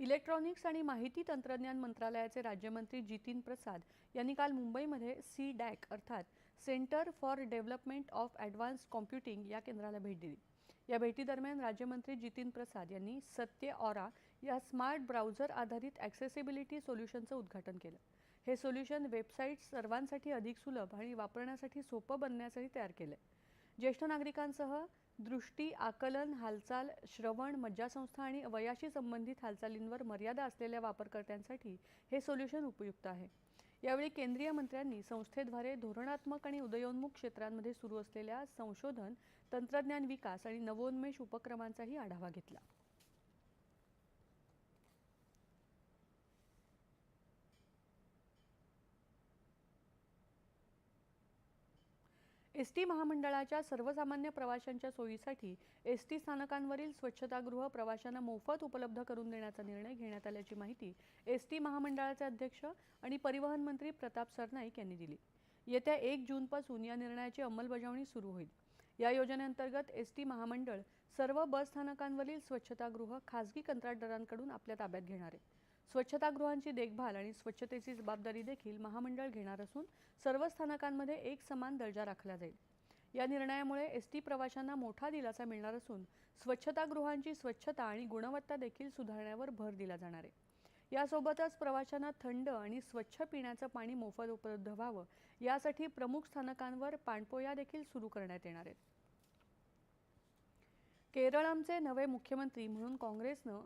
Electronics आणि माहिती तंत्रज्ञान मंत्रालयाचे राज्यमंत्री जितीन प्रसाद यांनी काल मुंबईमध्ये सी-डॅक अर्थात centre for development of advanced computing या केंद्राला भेट दिली। या भेटीदरम्यान राज्यमंत्री जितीन प्रसाद यांनी सत्य ऑरा या स्मार्ट ब्राउझर आधारित ॲक्सेसिबिलिटी सोल्युशनचं उद्घाटन केलं। हे सोल्युशन वेबसाईट्स सर्वांसाठी अधिक सुलभ आणि वापरण्यासाठी सोपं बनण्यासाठी तयार केलं आहे। ज्येष्ठ नागरिकांसह दृष्टी, आकलन, हालचाल, श्रवण, मज्जासंस्था आणि वयाशी संबंधित हालचालींवर मर्यादा असलेल्या वापरकर्त्यांसाठी हे सोल्युशन उपयुक्त आहे। यावेळी केंद्रीय मंत्र्यांनी संस्थेद्वारे धोरणात्मक आणि उदयोन्मुख क्षेत्रांमध्ये सुरू असलेल्या संशोधन, तंत्रज्ञान विकास आणि नवोन्मेष उपक्रमांचाही आढावा घेतला। एसटी महामंडळाच्या सर्वसामान्य प्रवाशांच्या सोयीसाठी एसटी स्थानकांवरील स्वच्छतागृह प्रवाशांना मोफत उपलब्ध करून देण्याचा निर्णय घेण्यात आल्याची माहिती एसटी महामंडळाचे अध्यक्ष आणि परिवहन मंत्री प्रताप सरनाईक यांनी दिली। येत्या 1 जूनपासून या निर्णयाची अंमलबजावणी सुरू होईल। या योजनेअंतर्गत एसटी महामंडळ सर्व बस स्थानकांवरील स्वच्छतागृह खासगी कंत्राटदारांकडून आपल्या ताब्यात घेणार आहे। स्वच्छतागृहांची देखभाल आणि स्वच्छतेची जबाबदारी देखील महामंडळ घेणार असून सर्व स्थानकांमध्ये एक समान दर्जा राखला जाईल। या निर्णयामुळे एसटी प्रवाशांना मोठा दिलासा मिळणार असून स्वच्छतागृहांची स्वच्छता आणि गुणवत्ता देखील सुधारण्यावर भर दिला जाणार आहे। यासोबतच प्रवाशांना थंड आणि स्वच्छ पिण्याचं पाणी मोफत उपलब्ध व्हावं यासाठी प्रमुख स्थानकांवर पाणपोया देखील सुरू करण्यात येणार आहेत। केरळचे नवे मुख्यमंत्री म्हणून काँग्रेसनं